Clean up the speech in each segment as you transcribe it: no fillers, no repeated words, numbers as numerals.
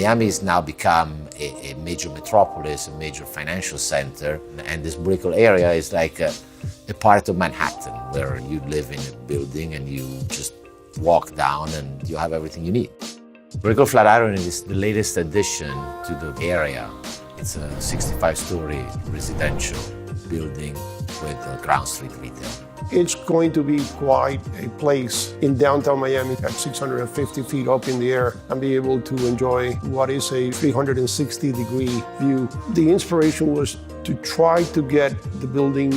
Miami has now become a major metropolis, a major financial center, and this Brickell area is like a part of Manhattan where you live in a building and you just walk down and you have everything you need. Brickell Flatiron is the latest addition to the area. It's a 65-story residential building with ground street retail. It's going to be quite a place in downtown Miami at 650 feet up in the air and be able to enjoy what is a 360-degree view. The inspiration was to try to get the building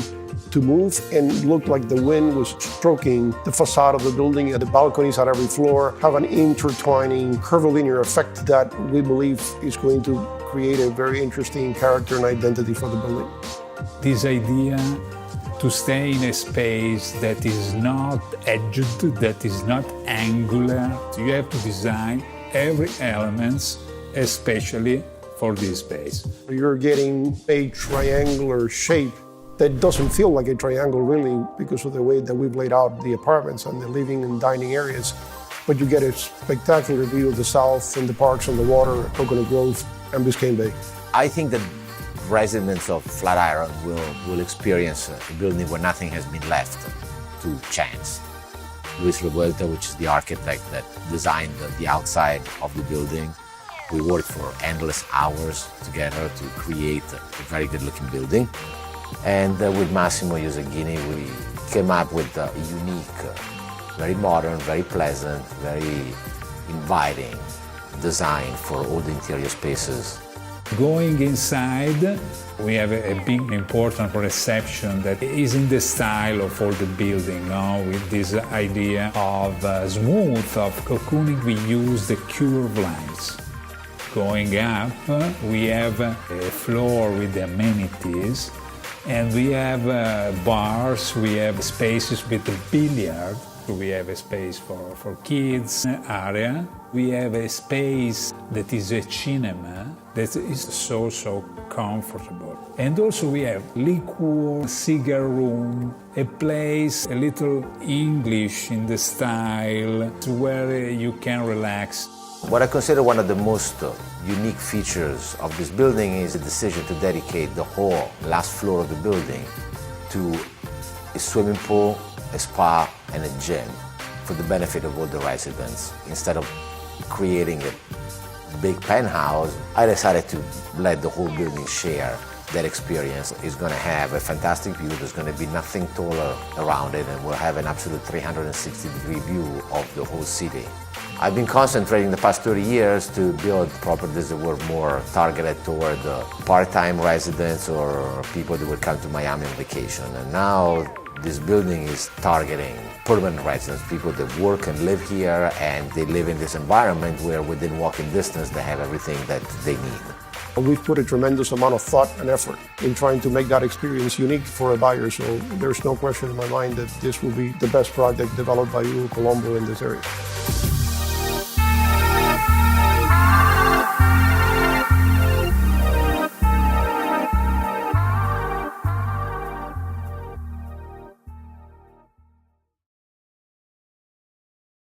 to move and look like the wind was stroking the facade of the building. The balconies at every floor have an intertwining curvilinear effect that we believe is going to create a very interesting character and identity for the building. This idea to stay in a space that is not edged, that is not angular. You have to design every element especially for this space. You're getting a triangular shape that doesn't feel like a triangle really because of the way that we've laid out the apartments and the living and dining areas. But you get a spectacular view of the south and the parks and the water, Coconut Grove and Biscayne Bay. I think that residents of Flatiron will experience a building where nothing has been left to chance. Luis Revuelta, which is the architect that designed the outside of the building, we worked for endless hours together to create a very good-looking building. And with Massimo Ioseghini, we came up with a unique, very modern, very pleasant, very inviting design for all the interior spaces. Going inside, we have a big important reception that is in the style of all the building, with this idea of smooth, of cocooning. We use the curved lines. Going up, we have a floor with the amenities, and we have bars, we have spaces with the billiard. We have a space for kids area. We have a space that is a cinema that is so comfortable. And also we have liquor, cigar room, a place a little English in the style where you can relax. What I consider one of the most unique features of this building is the decision to dedicate the whole last floor of the building to a swimming pool, a spa, and a gym for the benefit of all the residents. Instead of creating a big penthouse, I decided to let the whole building share that experience. It's going to have a fantastic view. There's going to be nothing taller around it, and we'll have an absolute 360-degree view of the whole city. I've been concentrating the past 30 years to build properties that were more targeted toward part-time residents or people that would come to Miami on vacation. And now this building is targeting permanent residents, people that work and live here, and they live in this environment where within walking distance they have everything that they need. We've put a tremendous amount of thought and effort in trying to make that experience unique for a buyer, so there's no question in my mind that this will be the best project developed by Colombo in this area.